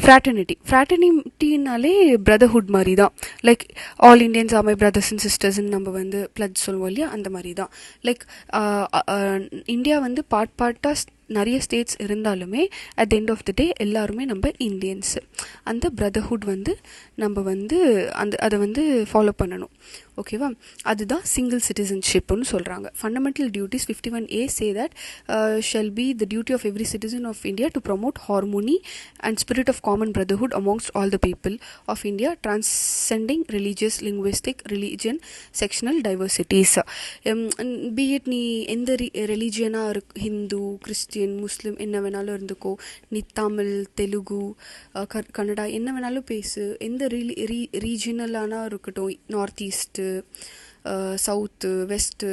ஃப்ராட்டர்னிட்டினாலே brotherhood மாதிரி தான். Like all Indians are my brothers and சிஸ்டர்ஸ்ன்னு நம்ம வந்து பிளட் சொல்லுவோம் இல்லையா, அந்த மாதிரி தான். லைக் இந்தியா வந்து பார்ட்டாக நிறைய ஸ்டேட்ஸ் இருந்தாலுமே at the end of the day எல்லாருமே நம்ம இந்தியன்ஸு. அந்த பிரதர்ஹுட் வந்து நம்ம வந்து அதை வந்து ஃபாலோ பண்ணணும். ஓகேவா? அதுதான் சிங்கிள் சிட்டிசன்ஷிப்னு சொல்கிறாங்க. Fundamental duties 51A say that shall be the duty of every citizen of India to promote harmony and spirit of common brotherhood amongst all the people of India transcending religious, linguistic, religion, sectional diversities. பிஎட் நீ எந்த ரிலீஜியனாக Hindu, Christian, முஸ்லீம் என்ன வேணாலும் இருந்துக்கோ, நீ தமிழ், தெலுங்கு, கன்னடா என்ன வேணாலும் பேசு, எந்த ரீஜினலானா இருக்கட்டும், north east, south, west,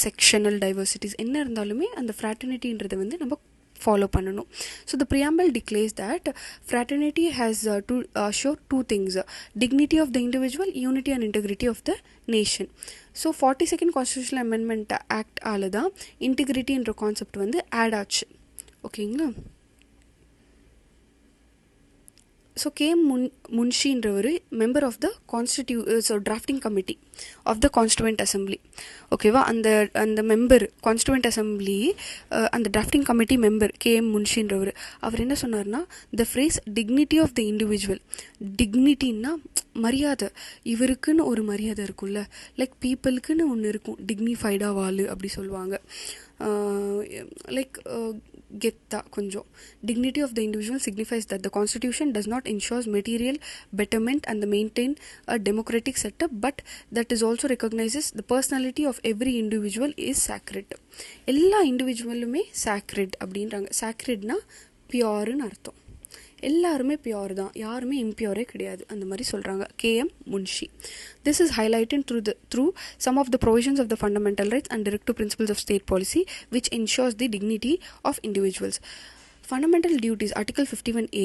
sectional diversities என்ன இருந்தாலுமே அந்த ஃப்ராட்டர்னிட்டின்றதை வந்து நம்ம follow பண்ணணும். So the preamble declares that fraternity has to assure two things: dignity of the individual, unity and integrity of the nation. So 42nd constitutional amendment act ஆலதான் integrity என்ற concept வந்து add ஆச்சு. ஓகேங்களா? ஸோ முன்ஷின்றவர் member of the drafting committee of the constituent assembly. ஓகேவா? அந்த member constituent assembly, அந்த drafting committee member முன்ஷின்றவர் அவர் என்ன சொன்னார்னா, the phrase dignity of the individual, டிக்னிட்டின்னா மரியாதை, இவருக்குன்னு ஒரு மரியாதை இருக்கும்ல, லைக் பீப்புளுக்குன்னு ஒன்று இருக்கும், டிக்னிஃபைடாக வாழு அப்படி சொல்லுவாங்க. லைக் கெத்தா கொஞ்சம். Dignity of the individual signifies that the constitution does not ensure material betterment and maintain a democratic setup, but that is also recognizes the personality of every individual is sacred. எல்லா இண்டிவிஜுவலுமே sacred அப்படின்றாங்க. sacredனா பியூர்னு அர்த்தம். எல்லாருமே pure தான், யாருமே இம்பியூரே கிடையாது, அந்த மாதிரி சொல்கிறாங்க Munshi. This is highlighted through some of the provisions of the fundamental rights and directive principles of state policy which ensures the dignity of individuals. Fundamental duties article 51A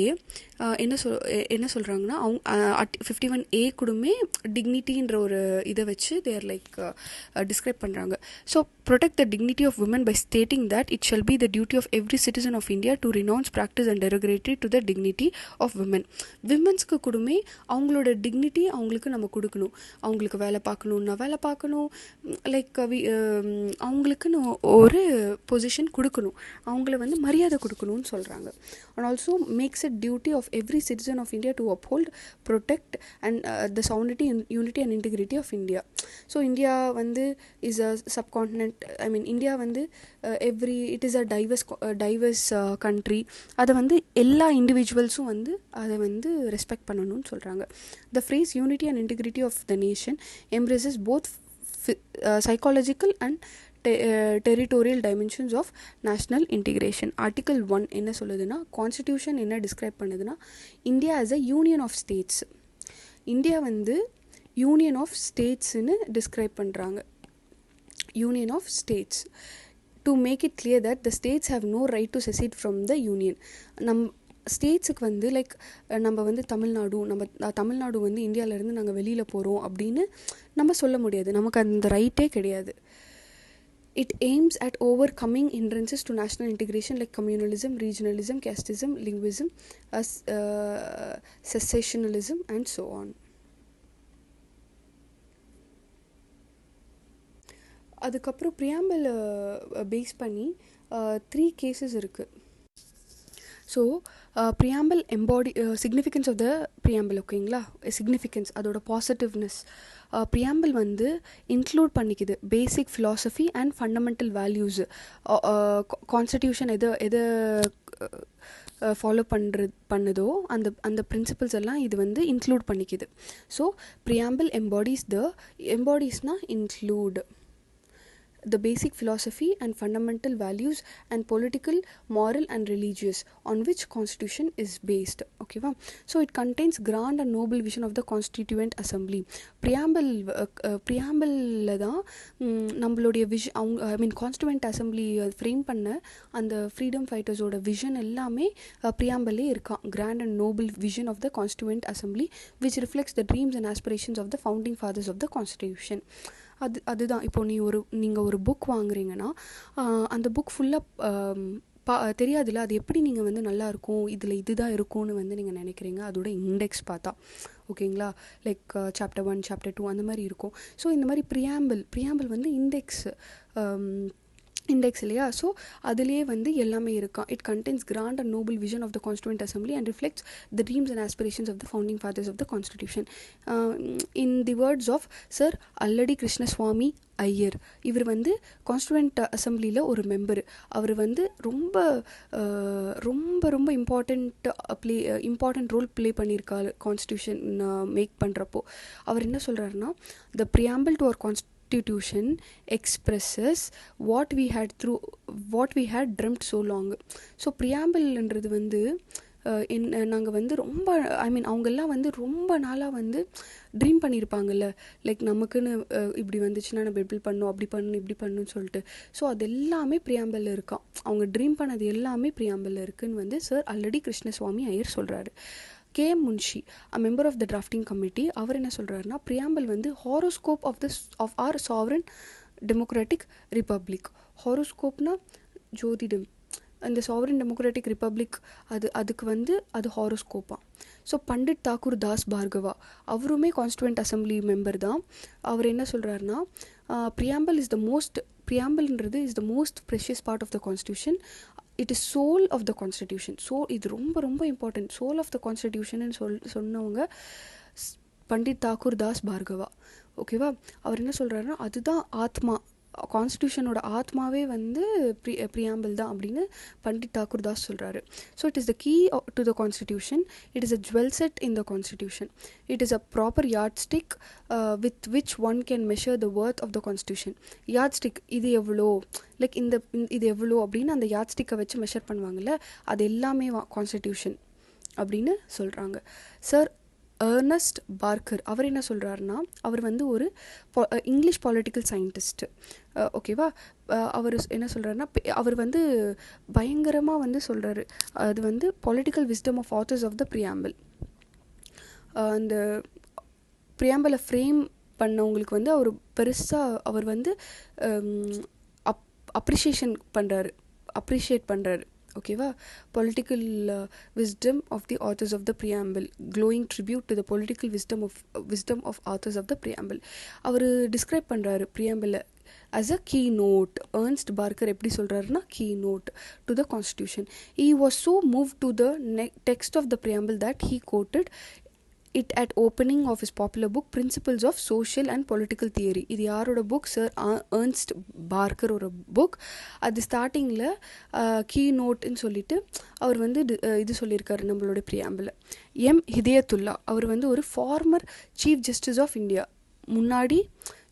என்ன சொல்கிறாங்கன்னா, அவங்க 51A கூடமே டிக்னிட்டின்ற ஒரு இதை வச்சு தேர் லைக் டிஸ்கிரைப் பண்ணுறாங்க. So protect the dignity of women by stating that it shall be the duty of every citizen of India to renounce practice and derogatory to the dignity of women. விமன்ஸ்க்கு கூடமே அவங்களோட dignity அவங்களுக்கு நம்ம கொடுக்கணும். அவங்களுக்கு வேலை பார்க்கணுன்னா வேலை பார்க்கணும், லைக் அவங்களுக்குன்னு ஒரு பொசிஷன் கொடுக்கணும், அவங்கள வந்து மரியாதை கொடுக்கணும்னு சொல்கிறாங்க. And also makes it duty of every citizen of India to uphold, protect and the sovereignty, unity and integrity of India. So India வந்து is a subcontinent, I mean India வந்து it is a diverse country. அதை வந்து எல்லா இண்டிவிஜுவல்ஸும் வந்து அதை வந்து respect பண்ணணும்னு சொல்கிறாங்க. The phrase unity and integrity of the nation embraces both psychological and territorial dimensions of national integration. Article 1 என்ன சொல்லுதுன்னா, கான்ஸ்டிடியூஷன் என்ன டிஸ்கிரைப் பண்ணுதுன்னா, India as a union of states. India வந்து யூனியன் ஆஃப் ஸ்டேட்ஸ்ன்னு டிஸ்கிரைப் பண்ணுறாங்க. Union of states to make it clear that the states have no right to secede from the union. ஸ்டேட்ஸுக்கு வந்து like நம்ம வந்து தமிழ்நாடு வந்து இந்தியாவிலேருந்து நாங்கள் வெளியில் போகிறோம் அப்படின்னு நம்ம சொல்ல முடியாது, நமக்கு அந்த ரைட்டே கிடையாது. It aims at overcoming hindrances to national integration like communalism, regionalism, casteism, linguism, secessionalism and so on. அதுக்கப்புறம் preamble பேஸ் பண்ணி 3 cases இருக்குது. So preamble embody significance of the preamble. ஓகேங்களா? significance அதோட பாசிட்டிவ்னஸ். preamble வந்து இன்க்ளூட் பண்ணிக்குது basic philosophy and fundamental values. Constitution எதை follow பண்ணுதோ அந்த பிரின்சிபல்ஸ் எல்லாம் இது வந்து இன்க்ளூட் பண்ணிக்குது. ஸோ preamble embodiesனா include the basic philosophy and fundamental values and political, moral and religious on which constitution is based. Okay va? So it contains grand and noble vision of the constituent assembly. preamble la நம்மளுடைய I mean constituent assembly frame பண்ண அந்த freedom ஃபைட்டர்ஸோட vision எல்லாமே preamble இருக்கான். Grand and noble vision of the constituent assembly which reflects the dreams and aspirations of the founding fathers of the constitution. அதுதான் இப்போ நீங்கள் ஒரு புக் வாங்குறீங்கன்னா அந்த புக் ஃபுல்லாக தெரியாதுல்ல, அது எப்படி நீங்கள் வந்து நல்லாயிருக்கும் இதில் இதுதான் இருக்கும்னு வந்து நீங்கள் நினைக்கிறீங்க. அதோட இண்டெக்ஸ் பார்த்தா ஓகேங்களா, லைக் சாப்டர் 1 சாப்டர் 2 அந்த மாதிரி இருக்கும். ஸோ இந்த மாதிரி ப்ரியாம்பிள் வந்து இண்டெக்ஸ் இல்லையா. ஸோ அதுலேயே வந்து எல்லாமே இருக்கான். It condenses grand and noble vision of the constituent assembly and reflects the dreams and aspirations of the founding fathers of the constitution. In the words of sir Alladi Krishnaswami Iyer, இவர் வந்து constituent அசம்பிளியில் ஒரு member. அவர் வந்து ரொம்ப ரொம்ப ரொம்ப இம்பார்ட்டண்ட் ரோல் ப்ளே பண்ணியிருக்காரு constitution make பண்ணுறப்போ. அவர் என்ன சொல்கிறாருன்னா, the preamble to our Constitution expresses what we had dreamt so long. So ப்ரியாம்பிள்ன்றது வந்து நாங்கள் வந்து ரொம்ப அவங்கெல்லாம் வந்து ரொம்ப நாளாக வந்து ட்ரீம் பண்ணியிருப்பாங்கல்ல, லைக் நமக்குன்னு இப்படி வந்துச்சுன்னா நம்ம எப்படி பண்ணணும், அப்படி பண்ணணும், இப்படி பண்ணணும்னு சொல்லிட்டு. ஸோ அது எல்லாமே ப்ரியாம்பிளில் இருக்கான். அவங்க ட்ரீம் பண்ணது எல்லாமே ப்ரியாம்பிளில் இருக்குன்னு வந்து சார் அல்லடி கிருஷ்ணசுவாமி ஐயர் சொல்கிறாரு. K M Munshi, a member of the drafting committee, அவர் என்ன சொல்கிறாருன்னா, ப்ரியாம்பிள் வந்து horoscope of our sovereign democratic republic. ஹாரோஸ்கோப்னா ஜோதிடம். அந்த சாவரன் டெமோக்ராட்டிக் ரிப்பப்ளிக் அதுக்கு வந்து அது ஹாரோஸ்கோப்பா. ஸோ பண்டிட் தாக்கூர் தாஸ் பார்கவா, அவருமே கான்ஸ்டியூண்ட் அசம்பிளி மெம்பர் தான். அவர் என்ன சொல்கிறாருன்னா, ப்ரியாம்பிள்ன்றது is the most precious part of the constitution. It is soul of the constitution. So இது ரொம்ப ரொம்ப important. Soul of the constitution சொன்னவங்க பண்டிட் தாக்கூர் தாஸ் பார்கவா. ஓகேவா. அவர் என்ன சொல்கிறாருன்னா, அதுதான் ஆத்மா, கான்ஸ்டியூஷனோட ஆத்மாவே வந்து ப்ரியாம்பிள் தான் அப்படின்னு பண்டிட் தாக்கூர் தாஸ் சொல்கிறாரு. So it is the key to the constitution. It is a jewel set in the constitution. It is a proper yard stick with which one can measure the worth of the constitution. Yard stick, இது எவ்வளோ, like இது எவ்வளோ அப்படின்னு அந்த yard ஸ்டிக்கை வச்சு measure பண்ணுவாங்கள்ல, அது எல்லாமே constitution அப்படின்னு சொல்கிறாங்க. சார் ஏர்னஸ்ட் பார்க்கர், அவர் என்ன சொல்கிறாருன்னா, அவர் வந்து ஒரு இங்கிலீஷ் பாலிட்டிக்கல் சயின்டிஸ்ட். ஓகேவா. அவர் என்ன சொல்கிறாருன்னா, அவர் வந்து பயங்கரமாக வந்து சொல்கிறாரு, அது வந்து political wisdom of authors of the preamble. அந்த ப்ரியாம்பிளை ஃப்ரேம் பண்ணவங்களுக்கு வந்து அவர் பெருசாக அவர் வந்து அப்ரிஷியேட் பண்ணுறாரு. ஓகேவா. Political wisdom of the authors of the preamble, glowing tribute to the political wisdom of authors of the preamble. அவர் டிஸ்கிரைப் பண்ணுறாரு ப்ரியாம்பிளை as a keynote. Ernst Barker எப்படி சொல்கிறாருன்னா, keynote to the constitution. He was so moved to the text of the preamble that he quoted it at opening of his popular book Principles of Social and Political Theory. இது யாரோட book? Sir Ernest பார்க்கரோட book. அது ஸ்டார்டிங்கில் key நோட்னு சொல்லிட்டு அவர் வந்து இது சொல்லியிருக்காரு நம்மளோட ப்ரியாம்பிள். ஹிதயத்துல்லா, அவர் வந்து ஒரு former chief justice of India, முன்னாடி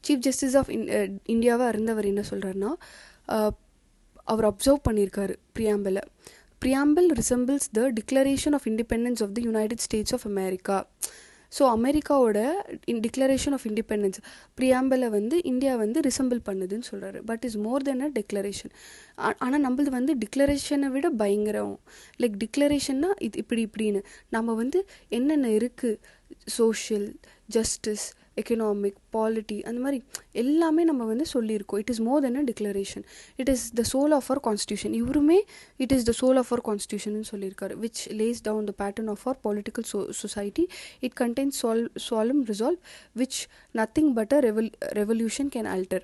சீஃப் ஜஸ்டிஸ் ஆஃப் இந்தியாவாக இருந்தவர் என்ன சொல்கிறாருன்னா, அவர் அப்சர்வ் பண்ணியிருக்காரு ப்ரியாம்பிளை. Preamble resembles the Declaration of Independence of the United States of America. So அமெரிக்காவோட டிக்ளரேஷன் ஆஃப் இண்டிபெண்டன்ஸ் ப்ரியாம்பிளை வந்து இந்தியா வந்து ரிசம்பிள் பண்ணுதுன்னு சொல்கிறாரு. But is more than a declaration. ஆனால் நம்மளது வந்து டிக்ளரேஷனை விட பயங்கரம். லைக் டிக்ளரேஷன்னா இது இப்படின்னு நம்ம வந்து என்னென்ன இருக்குது, சோஷியல் ஜஸ்டிஸ், எக்கனாமிக், பாலிட்டி, அந்த மாதிரி எல்லாமே நம்ம வந்து சொல்லியிருக்கோம். It is more than a declaration. It is the soul of our constitution. இவருமே it is the soul of our constitution சொல்லியிருக்காரு. Which lays down the pattern of our political society. It contains solemn resolve which nothing but a revolution can alter.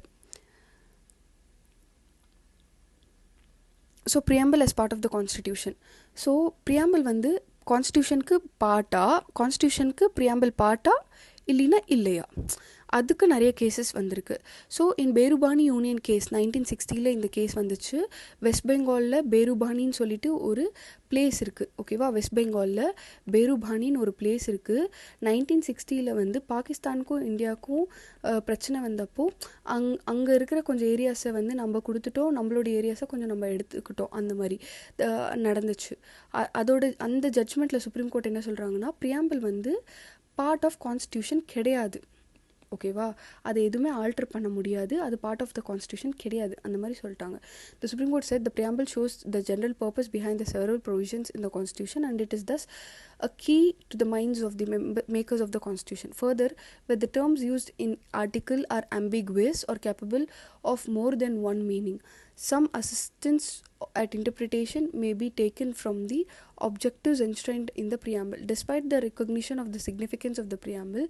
So preamble as part of the constitution. So preamble வந்து கான்ஸ்டியூஷனுக்கு பார்ட்டா, கான்ஸ்டியூஷனுக்கு preamble பார்ட்டா இல்லைன்னா இல்லையா, அதுக்கு நிறைய cases வந்திருக்கு. So in பேருபானி union case 1960 இந்த case வந்துச்சு. West பெங்காலில் பேருபானின்னு சொல்லிட்டு ஒரு பிளேஸ் இருக்குது. ஓகேவா. வெஸ்ட் பெங்காலில் பேருபானின்னு ஒரு பிளேஸ் இருக்குது. 1960 வந்து பாகிஸ்தானுக்கும் இந்தியாவுக்கும் பிரச்சனை வந்தப்போ அங்கே இருக்கிற கொஞ்சம் ஏரியாஸை வந்து நம்ம கொடுத்துட்டோம், நம்மளோட ஏரியாஸை கொஞ்சம் நம்ம எடுத்துக்கிட்டோம், அந்த மாதிரி நடந்துச்சு. அந்த ஜட்ஜ்மெண்ட்டில் சுப்ரீம் கோர்ட் என்ன சொல்கிறாங்கன்னா, ப்ரியாம்பிள் வந்து பார்ட் ஆஃப் கான்ஸ்டியூஷன் கிடையாது. ஓகேவா, அதை எதுவுமே ஆல்டர் பண்ண முடியாது, அது பார்ட் ஆஃப் த கான்ஸ்டியூஷன் கிடையாது, அந்த மாதிரி சொல்லிட்டாங்க. The Supreme Court said the preamble shows the general purpose behind the several provisions in the constitution and it is thus a key to the minds of the makers of the constitution. Further, where the terms used in article are ambiguous or capable of more than one meaning, some assistance at interpretation may be taken from the objectives enshrined in the preamble. Despite the recognition of the significance of the preamble,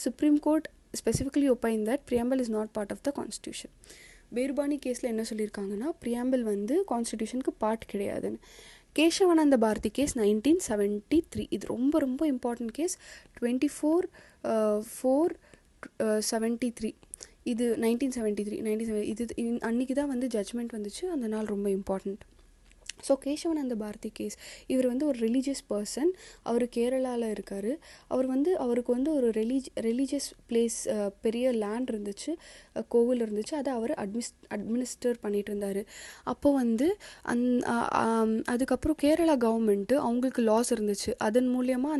Supreme Court specifically opined that preamble is not part of the constitution. பேருபானி கேஸில் என்ன சொல்லியிருக்காங்கன்னா, preamble வந்து கான்ஸ்டியூஷனுக்கு part கிடையாதுன்னு. Kesavananda Bharati case 1973, இது ரொம்ப ரொம்ப important case. 24/4/73, இது 1973 இது அன்றைக்கி தான் வந்து ஜட்ஜ்மெண்ட் வந்துச்சு, அந்த நாள் ரொம்ப important. So Kesavananda Bharati case, இவர் வந்து ஒரு ரிலீஜியஸ் பர்சன், அவர் கேரளாவில் இருக்கார். அவருக்கு வந்து ஒரு ரிலீஜியஸ் பிளேஸ், பெரிய லேண்ட் இருந்துச்சு, கோவில் இருந்துச்சு, அதை அவர் அட்மினிஸ்டர் பண்ணிகிட்டு இருந்தார். அப்போ வந்து அதுக்கப்புறம் கேரளா கவர்மெண்ட்டு அவங்களுக்கு லாஸ் இருந்துச்சு, அதன் மூலியமாக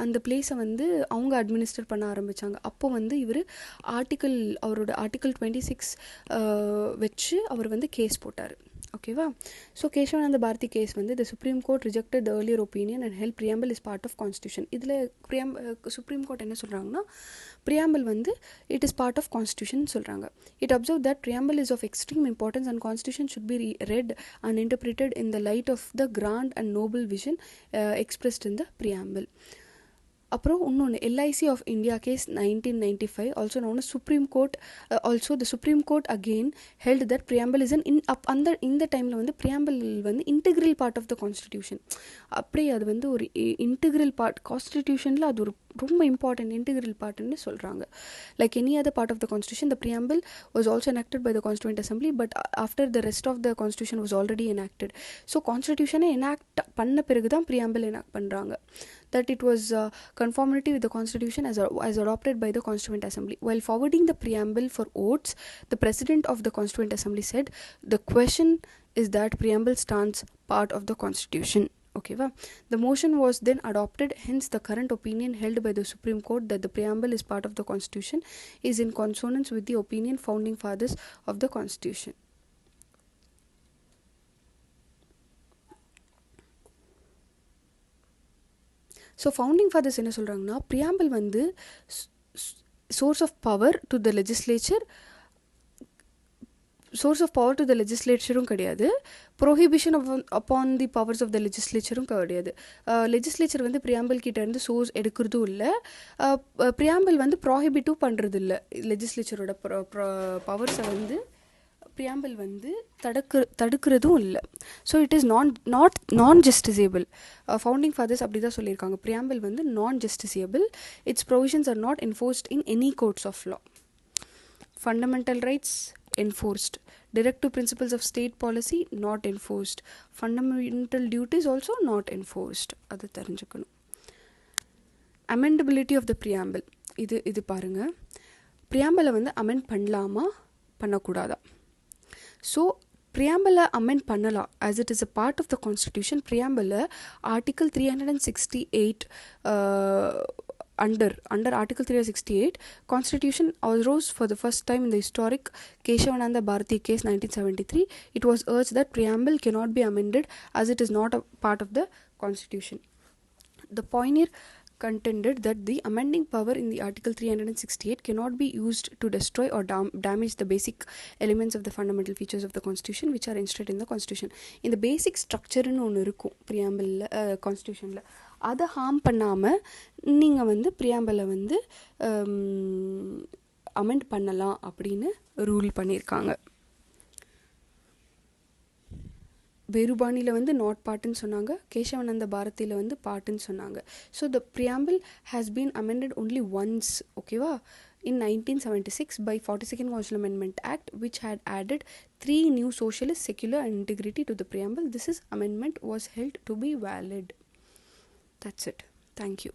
அந்த பிளேஸை வந்து அவங்க அட்மினிஸ்டர் பண்ண ஆரம்பித்தாங்க. அப்போ வந்து இவர் அவரோட ஆர்டிக்கல் 26 வச்சு அவர் வந்து கேஸ் போட்டார். ஓகேவா. ஸோ கேசவானந்த பாரதி கேஸ் வந்து the Supreme Court rejected the earlier opinion and held preamble is part of constitution. இதில் சுப்ரீம் கோர்ட் என்ன சொல்கிறாங்கன்னா, preamble வந்து it is part of constitution சொல்கிறாங்க. It observed that preamble is of extreme importance and constitution should be read and interpreted in the light of the grand and noble vision expressed in the preamble. அப்புறம் இன்னொன்று LIC of India case 1995, also known as Supreme Court, also the Supreme Court again held that preamble is இந்த டைமில் வந்து preamble வந்து integral part of the constitution. அப்படியே அது வந்து ஒரு integral part, கான்ஸ்டிடியூஷனில் அது ஒரு ரொம்ப இம்பார்ட்டன்ட் இன்டெகிரல் பார்ட்னு சொல்கிறாங்க. Like any other part of the constitution, the preamble was also enacted by the Constituent Assembly, but after the rest of the constitution was already enacted. So கான்ஸ்டிடியூஷனை enact பண்ண பிறகு தான் preamble enact பண்ணுறாங்க. That it was conformity with the constitution as adopted by the Constituent Assembly. While forwarding the preamble for votes, the President of the Constituent Assembly said, the question is that preamble stands part of the constitution. Okay, the motion was then adopted. Hence, the current opinion held by the Supreme Court that the preamble is part of the constitution is in consonance with the opinion founding fathers of the constitution. So founding fathers என்ன சொல்கிறாங்கன்னா, preamble வந்து source of power to the லெஜிஸ்லேச்சரும் கிடையாது, prohibition upon the powers of the லெஜிஸ்லேச்சரும் கிடையாது. Legislature வந்து preamble கிட்டேருந்து source எடுக்கிறதும் இல்லை, ப்ரியாம்பிள் வந்து ப்ராஹிபிட்டும் பண்ணுறது இல்லை. லெஜிஸ்லேச்சரோட பவர்ஸை வந்து ப்ரியாம்பிள் வந்து தடுக்கிறதும் இல்லை. ஸோ இட் இஸ் நான் ஜஸ்டிசேபிள். ஃபவுண்டிங் ஃபாதர்ஸ் அப்படி தான் சொல்லியிருக்காங்க, ப்ரியாம்பிள் வந்து non justiciable. Its provisions are not enforced in any courts of law. Fundamental rights enforced. Directive principles of state policy not enforced. Fundamental duties also not enforced. அது தெரிஞ்சுக்கணும். Amendability of the preamble. இது பாருங்க, preamble வந்து amend பண்ணலாமா பண்ணக்கூடாதா? So preamble amend பண்ணலாம், as it is a part of the constitution. preamble article 368 under article 368 constitution arose for the first time in the historic Kesavananda Bharati case 1973. It was urged that preamble cannot be amended as it is not a part of the constitution. The pioneer contended that the amending power in the article 368 cannot be used to destroy or damage the basic elements of the fundamental features of the constitution which are enshrined in the constitution. In the basic structure னு ஒன்று இருக்கும் preamble கான்ஸ்டியூஷனில், அதை harm பண்ணாமல் நீங்கள் வந்து ப்ரியாம்பிளை வந்து amend பண்ணலாம் அப்படின்னு ரூல் பண்ணியிருக்காங்க. பேருபானியில் வந்து நாட் பார்ட்டுன்னு சொன்னாங்க, கேசவானந்த பாரதியில் வந்து பார்ட்டுன்னு சொன்னாங்க. So the preamble has been amended only once, ஓகேவா, in 1976 by 42nd Constitutional Amendment Act, which had added 3 new socialist, secular and integrity to the preamble. This amendment was held to be valid. That's it. Thank you.